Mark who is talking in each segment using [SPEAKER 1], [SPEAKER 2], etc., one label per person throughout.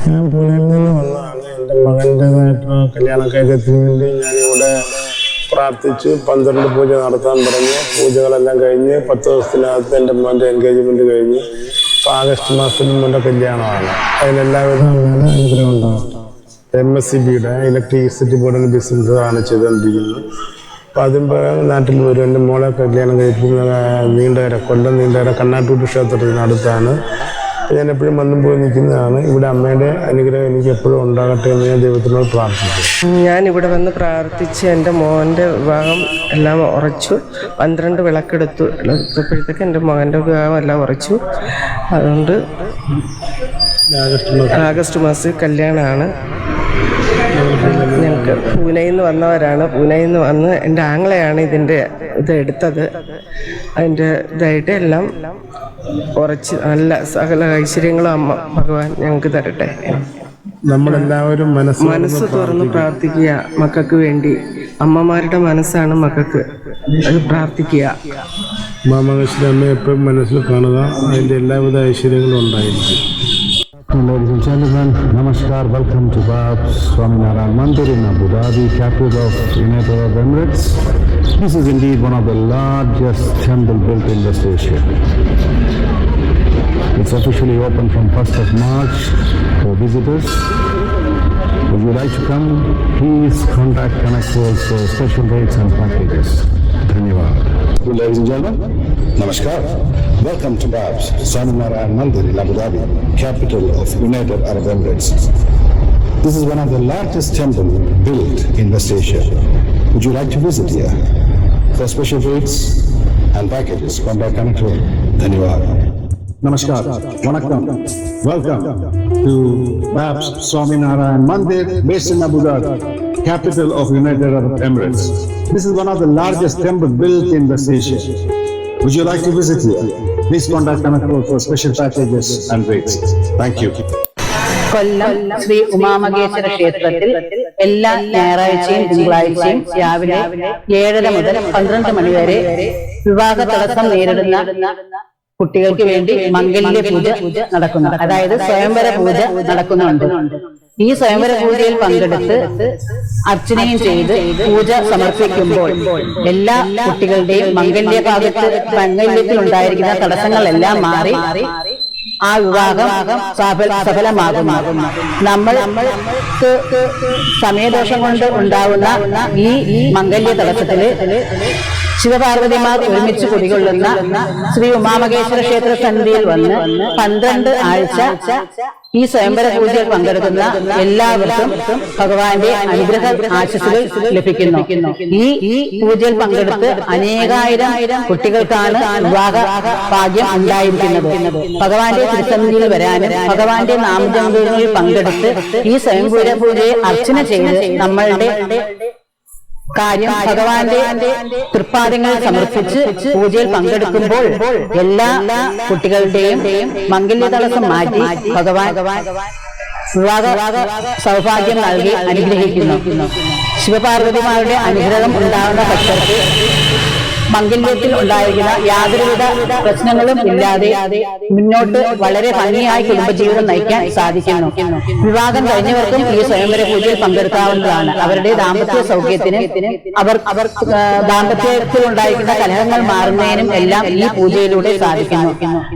[SPEAKER 1] ഞാൻ പൂനെയിൽ നിന്ന് വന്നതാണ്. എൻ്റെ മകൻ്റെതായിട്ടുള്ള കല്യാണക്കാര്യത്തിന് വേണ്ടി ഞാനിവിടെ പ്രാർത്ഥിച്ചു. 12 പൂജ നടത്താൻ പറഞ്ഞു. പൂജകളെല്ലാം കഴിഞ്ഞ് 10 ദിവസത്തിനകത്ത് എൻ്റെ മോൻ്റെ എൻഗേജ്മെൻറ്റ് കഴിഞ്ഞ് ആഗസ്റ്റ് മാസത്തിൽ മോൻ്റെ കല്യാണമാണ്. അതിനെല്ലാവിധ അനുഗ്രഹം ഉണ്ടാകും. MSCBയുടെ ഇലക്ട്രിസിറ്റി ബോർഡിൻ്റെ ബിസിനസ്സാണ് ചെയ്തുകൊണ്ടിരിക്കുന്നത്. അപ്പോൾ അതിൻ്റെ നാട്ടിൽ വരും. എൻ്റെ മോളെ കല്യാണം കഴിക്കുന്ന കൊല്ലം നീണ്ടകര കണ്ണാട്ടൂർ ക്ഷേത്രത്തിനടുത്താണ്. ഞാൻ എപ്പോഴും വന്നും പോയി നിൽക്കുന്നതാണ്. ഇവിടെ അമ്മയുടെ അനുഗ്രഹം എനിക്ക് എപ്പോഴും ഉണ്ടാകട്ടെ എന്ന് ഞാൻ ദൈവത്തിനോട് പ്രാർത്ഥിച്ചു.
[SPEAKER 2] ഞാനിവിടെ വന്ന് പ്രാർത്ഥിച്ച് എൻ്റെ മോൻ്റെ വിവാഹം എല്ലാം ഉറച്ചു. 12 വിളക്കെടുത്തപ്പോഴത്തേക്ക് എൻ്റെ മകൻ്റെ വിവാഹം എല്ലാം ഉറച്ചു. അതുകൊണ്ട് ആഗസ്റ്റ് മാസത്തിൽ കല്യാണമാണ്. ഞങ്ങൾക്ക് പൂനെയിൽ നിന്ന് വന്നവരാണ്. പൂനെയിൽ നിന്ന് വന്ന് എൻ്റെ ആങ്ങളെയാണ് ഇത് എടുത്തത്. അതിൻ്റെ ഇതായിട്ട് എല്ലാം ഉറച്ച് നല്ല സകല ഐശ്വര്യങ്ങളും അമ്മ ഭഗവാൻ ഞങ്ങൾക്ക് തരട്ടെ.
[SPEAKER 1] നമ്മളെല്ലാവരും
[SPEAKER 2] മനസ്സ് തുറന്ന് പ്രാർത്ഥിക്കുക മക്കൾക്ക് വേണ്ടി. അമ്മമാരുടെ മനസ്സാണ് മക്കൾക്ക്. അത് പ്രാർത്ഥിക്കുക.
[SPEAKER 1] മാമകേശ്വരി അമ്മയെ എപ്പോഴും മനസ്സിൽ കാണുക. അതിൻ്റെ എല്ലാവിധ ഐശ്വര്യങ്ങളും ഉണ്ടായിരിക്കും.
[SPEAKER 3] Ladies and gentlemen, Namaskar. Welcome to Babs Swaminarayan Mandir in Abu Dhabi, capital of United Arab Emirates. This is indeed one of the largest temple built in West Asia. It's officially open from 1st of March for visitors. Would you like to come? Please contact Connect World for special rates and packages. Dhanyavad.
[SPEAKER 4] Ladies and gentlemen, Namaskar. Welcome to Babs Swaminarayan Mandir in Abu Dhabi, capital of United Arab Emirates. This is one of the largest temples built in West Asia. Would you like to visit here? For special rates and packages, contact Connect World. Dhanyavad.
[SPEAKER 3] Namaskar. Vanakkam. Welcome to Babs Swaminarayan Mandir based in Abu Dhabi, capital of United Arab Emirates. This is one of the largest temples built in West Asia. Would you like to visit here? Please contact Connect World for special packages and rates. Thank you.
[SPEAKER 5] കൊല്ലം ശ്രീ ഉമാമഹേശ്വര ക്ഷേത്രത്തിൽ എല്ലാ ഞായറാഴ്ചയും തിങ്കളാഴ്ചയും രാവിലെ 7:30 മുതൽ 12 മണി വരെ വിവാഹ തടസ്സം നേരിടുന്ന കുട്ടികൾക്ക് വേണ്ടി മംഗല്യ പൂജ നടക്കുന്നു. അതായത് സ്വയംവര പൂജ നടക്കുന്നുണ്ട്. ഈ സ്വയംവര പൂജയിൽ പങ്കെടുത്ത് അർച്ചനയും ചെയ്ത് പൂജ സമർപ്പിക്കുമ്പോൾ എല്ലാ കുട്ടികളുടെയും മംഗല്യത്തിൽ ഉണ്ടായിരിക്കുന്ന തടസ്സങ്ങളെല്ലാം മാറി ആ വിവാഹം സഫലമാകും. നമ്മൾക്ക് സമയദോഷം കൊണ്ട് ഉണ്ടാവുന്ന ഈ മംഗല്യ തടസ്സത്തില് ശിവപാർവതിമാർ ഒരുമിച്ച് കുടികൊള്ളുന്ന ശ്രീ ഉമാമഹേശ്വര ക്ഷേത്ര സന്നിധിയിൽ വന്ന് 12 ആഴ്ച ഈ സ്വയംവര പൂജയിൽ പങ്കെടുക്കുന്ന എല്ലാവർക്കും ഭഗവാന്റെ അനുഗ്രഹ ആശീസ്സുകൾ ലഭിക്കുന്നു. ഈ പൂജയിൽ പങ്കെടുത്ത് അനേകായിരം കുട്ടികൾക്കാണ് വിവാഹ ഭാഗ്യം ഉണ്ടായിരിക്കുന്നത്. ഭഗവാന്റെ തിരുസന്നിധിയിൽ വരാനും ഭഗവാന്റെ നാമജപങ്ങളിൽ പങ്കെടുത്ത് ഈ സ്വയംവര പൂജയെ അർച്ചന ചെയ്ത് നമ്മളുടെ കാര്യം ഭഗവാന്റെ തൃപ്പാദങ്ങളിൽ സമർപ്പിച്ച് പൂജയിൽ പങ്കെടുക്കുമ്പോൾ എല്ലാ കുട്ടികളുടെയും മംഗല്യ തടസ്സം മാറ്റി ഭഗവാൻ വിവാഹ സൗഭാഗ്യം നൽകി അനുഗ്രഹിക്കുന്നു. ശിവപാർവതിമാരുടെ അനുഗ്രഹം ഉണ്ടാകുന്ന ഭക്തർക്ക് മംഗല്യത്തിൽ ഉണ്ടായിരിക്കുന്ന യാതൊരുവിധ പ്രശ്നങ്ങളും ഇല്ലാതെ മുന്നോട്ട് വളരെ ഭംഗിയായി കുടുംബജീവിതം നയിക്കാൻ സാധിക്കുന്നു. വിവാഹം കഴിഞ്ഞവർക്കും ഈ സ്വയംവര പൂജയിൽ പങ്കെടുക്കാവുന്നതാണ്. അവരുടെ ദാമ്പത്യ സൗഖ്യത്തിന് അവർ ദാമ്പത്യത്തിൽ ഉണ്ടായിരിക്കുന്ന കലഹങ്ങൾ മാറുന്നതിനും എല്ലാം ഈ പൂജയിലൂടെ സാധിക്കുന്നു.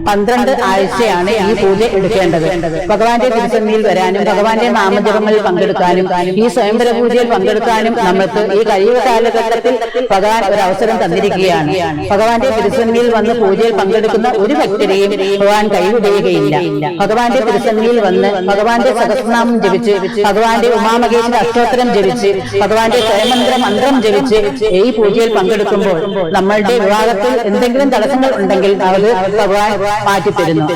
[SPEAKER 5] 12 ആഴ്ചയാണ് ഈ പൂജ എടുക്കേണ്ടത്. ഭഗവാന്റെ തിരുസന്നിധിയിൽ വരാനും ഭഗവാന്റെ നാമജപങ്ങളിൽ പങ്കെടുക്കാനും ഈ സ്വയംവര പൂജയിൽ പങ്കെടുക്കാനും നമ്മൾക്ക് ഈ കഴിവ് കാലഘട്ടത്തിൽ ഭഗവാൻ ഒരു അവസരം തന്നിരിക്കുകയാണ്. ഭഗവാന്റെ തിരുസന്നിധിയിൽ വന്ന് പൂജയിൽ പങ്കെടുക്കുന്ന ഒരു ഭക്തരെയും ഭഗവാൻ കൈവിടുകയില്ല. ഭഗവാന്റെ തിരുസന്നിധിയിൽ വന്ന് ഭഗവാന്റെ സഹസ്രനാമം ജപിച്ച് ഭഗവാന്റെ ഉമാമഹേശ്വര അഷ്ടോത്തരം ജപിച്ച് ഭഗവാന്റെ സ്വയമന്ത്ര മന്ത്രം ജപിച്ച് ഈ പൂജയിൽ പങ്കെടുക്കുമ്പോൾ നമ്മളുടെ വിവാഹത്തിൽ എന്തെങ്കിലും തടസ്സങ്ങൾ ഉണ്ടെങ്കിൽ അത് ഭഗവാൻ മാറ്റിത്തരുന്നു.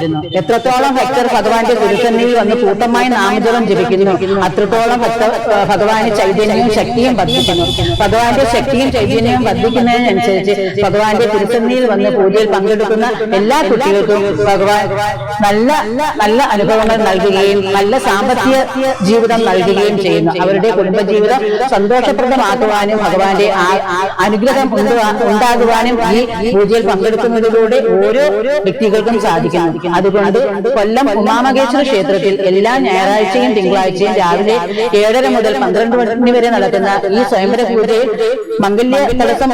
[SPEAKER 5] എത്രത്തോളം ഭക്തർ ഭഗവാന്റെ തിരുസന്നിധിയിൽ വന്ന് കൂട്ടമായി നാമജപം ജപിക്കുന്നു അത്രത്തോളം ഭഗവാന് ചൈതന്യവും ശക്തിയും വർദ്ധിക്കുന്നു. ഭഗവാന്റെ ശക്തിയും ചൈതന്യവും വർദ്ധിക്കുന്നതിനനുസരിച്ച് ഭഗവാന്റെ തിരുസന്നിധിയിൽ വന്ന് പൂജയിൽ പങ്കെടുക്കുന്ന എല്ലാ കുട്ടികൾക്കും ഭഗവാൻ നല്ല നല്ല അനുഭവങ്ങൾ നൽകുകയും നല്ല സാമ്പത്തിക ജീവിതം നൽകുകയും ചെയ്യുന്നു. അവരുടെ കുടുംബജീവിതം സന്തോഷപ്രദമാക്കുവാനും ഭഗവാന്റെ അനുഗ്രഹം ഉണ്ടാകുവാനും ഈ പൂജയിൽ പങ്കെടുക്കുന്നതിലൂടെ ഓരോ വ്യക്തികൾക്കും സാധിക്കുന്നു. അതുകൊണ്ട് കൊല്ലം ഉമാമഹേശ്വര ക്ഷേത്രത്തിൽ എല്ലാ ഞായറാഴ്ചയും തിങ്കളാഴ്ചയും രാവിലെ 7:30 മുതൽ 12 മണി വരെ നടക്കുന്ന ഈ സ്വയംവര പൂജയിൽ മംഗല്യ തടസ്സം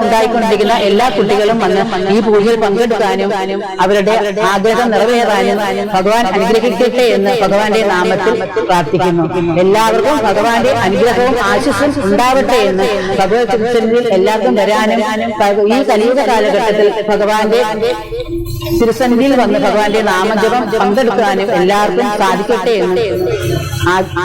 [SPEAKER 5] ഉണ്ടായിക്കൊണ്ടിരിക്കുന്ന എല്ലാ കുട്ടികളും വന്ന് ഈ പൂജയിൽ പങ്കെടുക്കാനും അവരുടെ ആഗ്രഹം നിറവേറാനും ഭഗവാൻ അനുഗ്രഹിക്കട്ടെ എന്ന് ഭഗവാന്റെ നാമത്തിൽ പ്രാർത്ഥിക്കുന്നു. എല്ലാവർക്കും ഭഗവാന്റെ അനുഗ്രഹവും ആശിസ്സും ഉണ്ടാവട്ടെ എന്ന് ഭഗവത് തിരുസന്നിധിയിൽ എല്ലാവർക്കും വരാനും ഈ കലിയുഗ കാലഘട്ടത്തിൽ ഭഗവാന്റെ തിരുസന്നിധിയിൽ വന്ന് ഭഗവാന്റെ നാമജപം പങ്കെടുക്കാനും എല്ലാവർക്കും സാധിക്കട്ടെ എന്ന്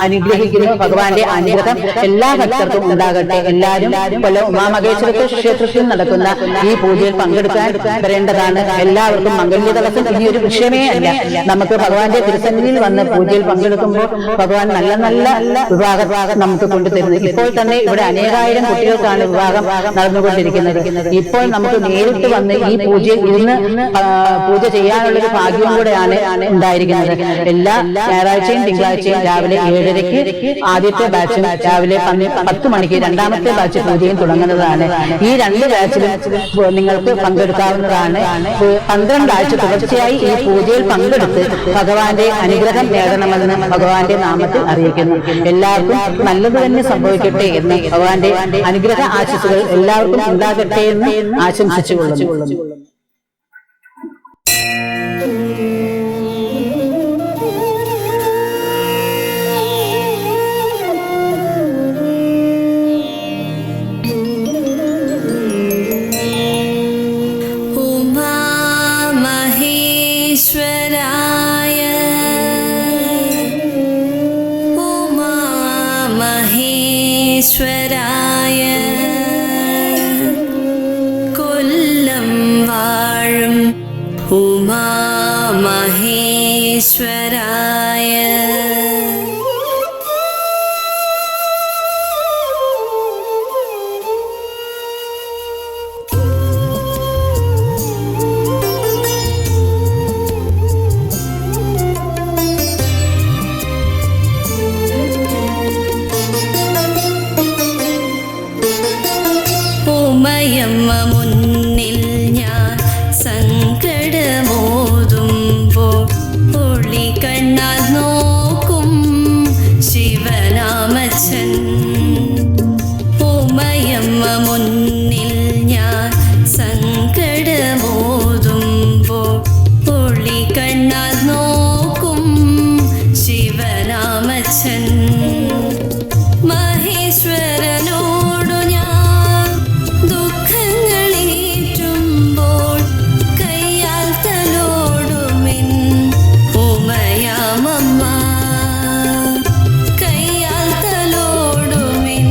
[SPEAKER 5] അനുഗ്രഹിക്കുന്നു. ഭഗവാന്റെ അനുഗ്രഹം എല്ലാ ഭക്തർക്കും ഉണ്ടാകട്ടെ. എല്ലാവരും കൊല്ലം ഉമാമഹേശ്വര ക്ഷേത്രത്തിൽ നടക്കുന്ന ഈ പൂജയിൽ പങ്കെടുക്കാൻ വരേണ്ടതാണ്. എല്ലാവർക്കും മംഗല്യ തടസ്സം ഇനിയൊരു വിഷയമേ അല്ല. നമുക്ക് ഭഗവാന്റെ തിരുസന്നിധിയിൽ വന്ന് പൂജയിൽ പങ്കെടുക്കുമ്പോൾ ഭഗവാൻ നല്ല നല്ല വിവാഹം നമുക്ക് കൊണ്ടുതരുന്നത്. ഇപ്പോൾ തന്നെ ഇവിടെ അനേകായിരം കുട്ടികൾക്കാണ് വിവാഹം നടന്നുകൊണ്ടിരിക്കുന്നത്. ഇപ്പോൾ നമുക്ക് നേരിട്ട് വന്ന് ഈ പൂജയിൽ ഇരുന്ന് പൂജ ചെയ്യാനുള്ളൊരു ഭാഗ്യവും കൂടെയാണ് ഉണ്ടായിരിക്കുന്നത്. എല്ലാ ഞായറാഴ്ചയും തിങ്കളാഴ്ചയും രാവിലെ 7:30 ആദ്യത്തെ ബാച്ചും രാവിലെ 10 മണിക്ക് രണ്ടാമത്തെ ബാച്ച് പൂജയും തുടങ്ങുന്നതാണ്. ഈ 2 ബാച്ചിലും നിങ്ങൾക്ക് പങ്കെടുക്കാവുന്നതാണ്. 12 ആഴ്ച തുടർച്ചയായി ഈ പൂജയിൽ പങ്കെടുത്ത് ഭഗവാന്റെ അനുഗ്രഹം നേടണമെന്ന് ഭഗവാന്റെ നാമത്തിൽ അറിയിക്കുന്നു. എല്ലാവർക്കും നല്ലത് തന്നെ സംഭവിക്കട്ടെ എന്ന് ഭഗവാന്റെ അനുഗ്രഹ ആശംസകൾ എല്ലാവർക്കും ഉണ്ടാകട്ടെ എന്ന് ആശംസിച്ചുകൊള്ളുന്നു.
[SPEAKER 6] ഈശ്വരായ കൊല്ലം വാഴും ഉമാമഹേശ്വരായ ഉമയമ്മ മുന്നിൽ ഞാൻ സങ്കടമോതുമ്പോൾ ഒളി കണ്ണാൽ നോക്കും ശിവനാമച്ചൻ. ഉമയമ്മ മുന്നിൽ ഞാൻ സങ്കടമോതുമ്പോൾ ഒളി കണ്ണാൽ നോക്കും ശിവനാമച്ചൻ. മഹേശ്വരനോടു ഞാൻ ദുഃഖങ്ങളേറ്റുമ്പോൾ കയ്യാൽ തലോടുമെൻ ഉമയാമമ്മ. കയ്യാൽ തലോടുമെൻ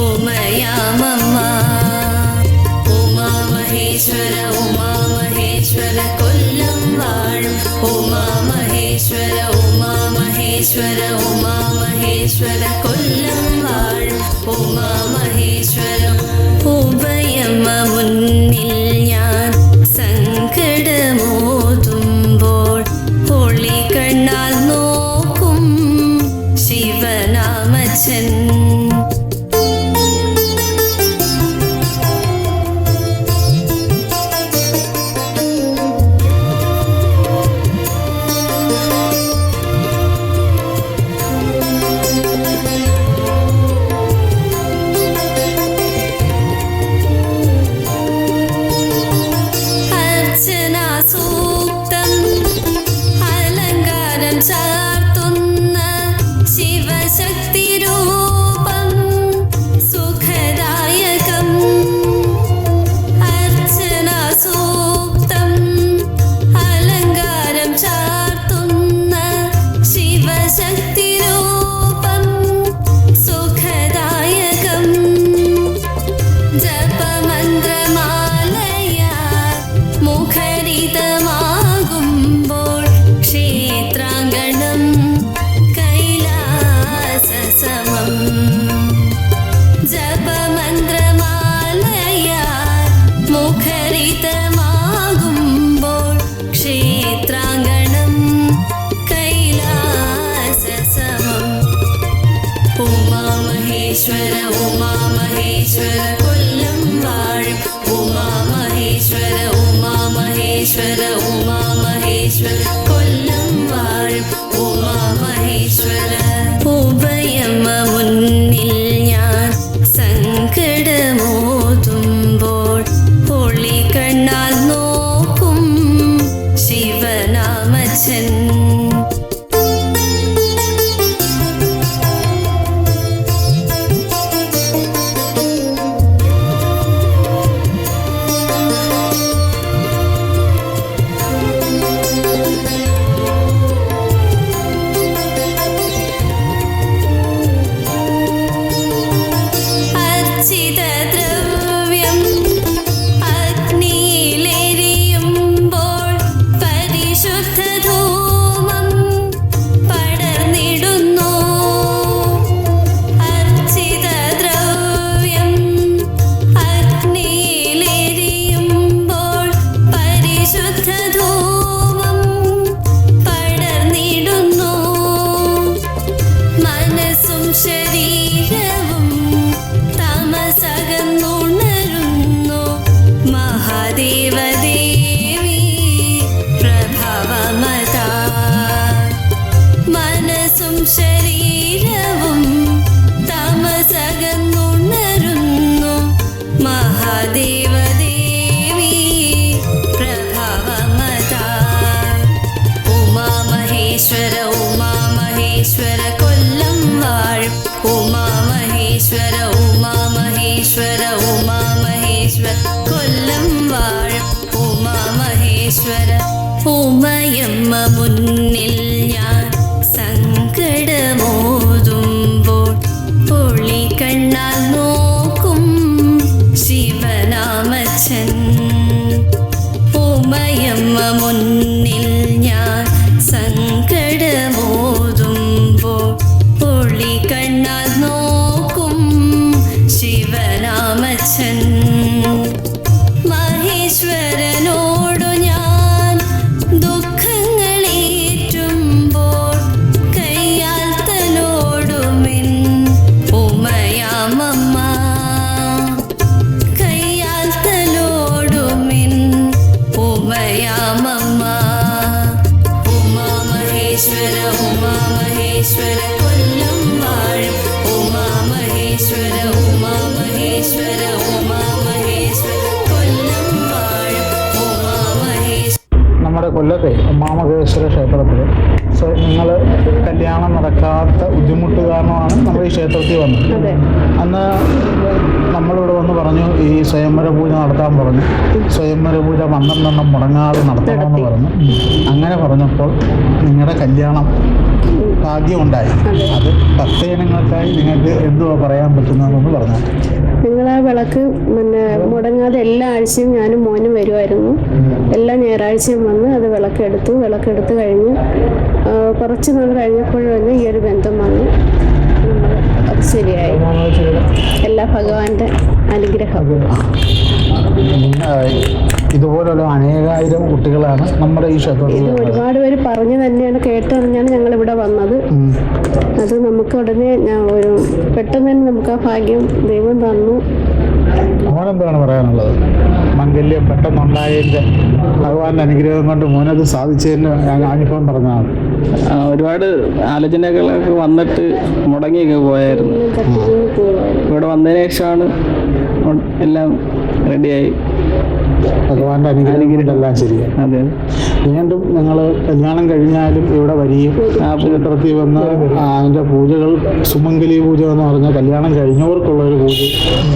[SPEAKER 6] ഉമയാമമ്മ. ഉമാമഹേശ്വര ഉമാമഹേശ്വര കൊല്ലം വാഴും ഉമാമഹേശ്വര ഉമാമഹേശ്വര ഉമാമഹേശ്വര കൊല്ലം വാഴും ഉമാമഹേശ്വര. ഉഭയമ്മ മുന്നിൽ ഞാൻ സങ്കടമോതുമ്പോൾ ഒളി കണ്ണാൽ നോക്കും ശിവനാമച്ചൻ. വാഴും ഉമാമഹേശ്വര ഉഭയമ മുന്നിൽ ഞാൻ സങ്കടമോതുമ്പോൾ പൊളി കണ്ണാൽ നോക്കും ശിവനാമച്ചൻ ശരീരവും താമസകന്നുണരുന്നു മഹാദേവദേവി പ്രഭാവമതാ മനസ്സും ശരീരവും താമസകന്നുണരുന്നു മഹാദേവദേവി പ്രഭാവമതാ ഉമാമഹേശ്വര ഉമാമഹേശ്വര കൊല്ലം വാഴും ഉമാമഹേശ്വര ഉമാമഹേശ്വര ഉമാമഹേശ്വര കൊല്ലം വാഴും ഉമാമഹേശ്വര ഉമയമ്മ മുന്നിൽ ഞാൻ സങ്കടമോതുമ്പോൾ പൊളി കണ്ണാൽ നോക്കും ശിവനാമച്ചൻ ഉമയമ്മ മുന്നിൽ ഞാൻ സങ്കടമോതുമ്പോൾ പൊളി കണ്ണാൽ നോക്കും ശിവനാമച്ചൻ മഹേശ്വരനോടു ഞാൻ ദുഃഖങ്ങളേറ്റുമ്പോൾ കയ്യാൽ തലോടുമിൻ ഉമയാമമ്മ കയ്യാൽ തലോടുമിൻ ഉമയാമമ്മ ഉമാമഹേശ്വര ഉമാമഹേശ്വര കൊല്ലം വാഴും ഉമാമഹേശ്വര ഉമാമഹേശ്വര ഉമാമഹേശ്വര കൊല്ലം വാഴും ഉമാമഹേശ്വര.
[SPEAKER 7] നമ്മുടെ കൊല്ലത്തെ ഉമാമഹേശ്വര ക്ഷേത്രത്തിൽ നിങ്ങൾ കല്യാണം നടക്കാത്ത ബുദ്ധിമുട്ട് കാരണമാണ് നമ്മൾ ഈ ക്ഷേത്രത്തിൽ വന്നത്. അന്ന് നമ്മളിവിടെ വന്ന് പറഞ്ഞു ഈ സ്വയംവര പൂജ നടത്താൻ പറഞ്ഞു. സ്വയംവര പൂജ 12 മുടങ്ങാതെ നടത്തണമെന്ന് പറഞ്ഞു. അങ്ങനെ പറഞ്ഞപ്പോൾ നിങ്ങളുടെ കല്യാണം ഭാഗ്യമുണ്ടായി. അത് ഭക്തജനങ്ങൾക്കായി നിങ്ങൾക്ക് എന്തുവാ പറയാൻ പറ്റുന്നതെന്ന് പറഞ്ഞു.
[SPEAKER 8] നിങ്ങളാ വിളക്ക് മുടങ്ങാതെ എല്ലാ ആഴ്ചയും ഞാനും മോനും വരുമായിരുന്നു. എല്ലാ ഞായറാഴ്ചയും വന്ന് അത് വിളക്കെടുത്ത് കഴിഞ്ഞ് കുറച്ച് നാൾ കഴിഞ്ഞപ്പോൾ തന്നെ ഈ ഒരു ബന്ധം വന്നു. അത് ശരിയായി. എല്ലാ ഭഗവാന്റെ അനുഗ്രഹം.
[SPEAKER 7] ഇതുപോലുള്ള അനേകായിരം കുട്ടികളാണ് നമ്മുടെ ഈ ക്ഷേത്രത്തിൽ.
[SPEAKER 8] ഇത് ഒരുപാട് പേര് പറഞ്ഞു തന്നെയാണ് കേട്ടറിഞ്ഞാണ് ഞങ്ങൾ ഇവിടെ വന്നത്. അത് നമുക്ക് ഉടനെ പെട്ടെന്ന് തന്നെ നമുക്ക് ആ ഭാഗ്യം ദൈവം തന്നു.
[SPEAKER 7] മോനെന്താണ് പറയാനുള്ളത്? മംഗല്യം പെട്ടെന്നുണ്ടായതിൻ്റെ ഭഗവാന്റെ അനുഗ്രഹം കൊണ്ട് മോനത് സാധിച്ചതിന് അനുഭവം പറഞ്ഞാൽ.
[SPEAKER 9] ഒരുപാട് ആലോചനകളൊക്കെ വന്നിട്ട് മുടങ്ങിയൊക്കെ പോയായിരുന്നു. ഇവിടെ വന്നതിന് ശേഷമാണ് എല്ലാം റെഡിയായി.
[SPEAKER 7] ഭഗവാന്റെ അനുഗ്രഹം എല്ലാം ശരിയാണ്.
[SPEAKER 9] അതെ.
[SPEAKER 7] വീണ്ടും നിങ്ങൾ കല്യാണം കഴിഞ്ഞാലും ഇവിടെ വരികയും ക്ഷേത്രത്തിൽ വന്ന് അതിൻ്റെ പൂജകൾ, സുമംഗലി പൂജ എന്ന് പറഞ്ഞാൽ കല്യാണം കഴിഞ്ഞവർക്കുള്ളൊരു പൂജ,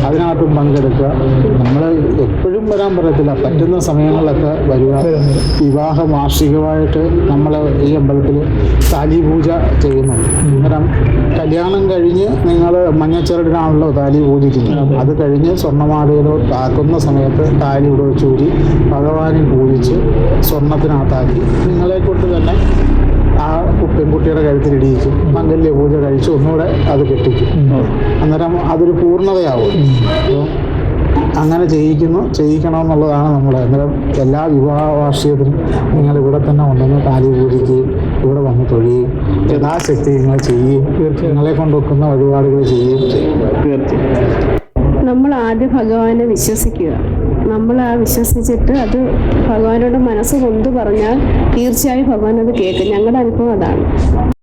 [SPEAKER 7] അതിനകത്തും പങ്കെടുക്കുക. നമ്മൾ എപ്പോഴും വരാൻ പറ്റത്തില്ല, പറ്റുന്ന സമയങ്ങളിലൊക്കെ വരിക. വിവാഹ വാർഷികമായിട്ട് നമ്മൾ ഈ അമ്പലത്തിൽ താലി പൂജ ചെയ്യുന്നുണ്ട്. അന്നേരം കല്യാണം കഴിഞ്ഞ് നിങ്ങൾ മഞ്ഞച്ചരടിനാണല്ലോ താലി പൂജിക്കുന്നത്. അത് കഴിഞ്ഞ് സ്വർണ്ണമാലയിലോ താക്കുന്ന സമയത്ത് താലി ഇവിടെ വെച്ചൂരി ഭഗവാനെ പൂജിച്ച് സ്വർണത്തിനകത്താക്കി നിങ്ങളെ കൊണ്ട് തന്നെ ആ പെൺകുട്ടിയുടെ കഴുത്തിലിടിയിച്ചു മംഗല്യ പൂജ കഴിച്ച് ഒന്നുകൂടെ അത് കെട്ടിക്കും. അന്നേരം അതൊരു പൂർണ്ണതയാവും. അപ്പോൾ അങ്ങനെ ചെയ്യിക്കണമെന്നുള്ളതാണ് നമ്മൾ. അന്നേരം എല്ലാ വിവാഹ വാർഷികത്തിനും നിങ്ങൾ ഇവിടെ തന്നെ കൊണ്ടുവന്ന് താലി പൂജിക്കുകയും ഇവിടെ വന്ന് തൊഴുകയും യഥാശക്തി നിങ്ങൾ ചെയ്യുകയും നിങ്ങളെ കൊണ്ടുവെക്കുന്ന വഴിപാടുകൾ ചെയ്യുകയും ചെയ്യും.
[SPEAKER 8] നമ്മൾ ആദ്യം ഭഗവാനെ വിശ്വസിക്കുക. നമ്മൾ ആ വിശ്വസിച്ചിട്ട് അത് ഭഗവാനോട് മനസ്സ് കൊണ്ട് പറഞ്ഞാൽ തീർച്ചയായും ഭഗവാൻ അത് കേൾക്കും. ഞങ്ങളുടെ അനുഭവം അതാണ്.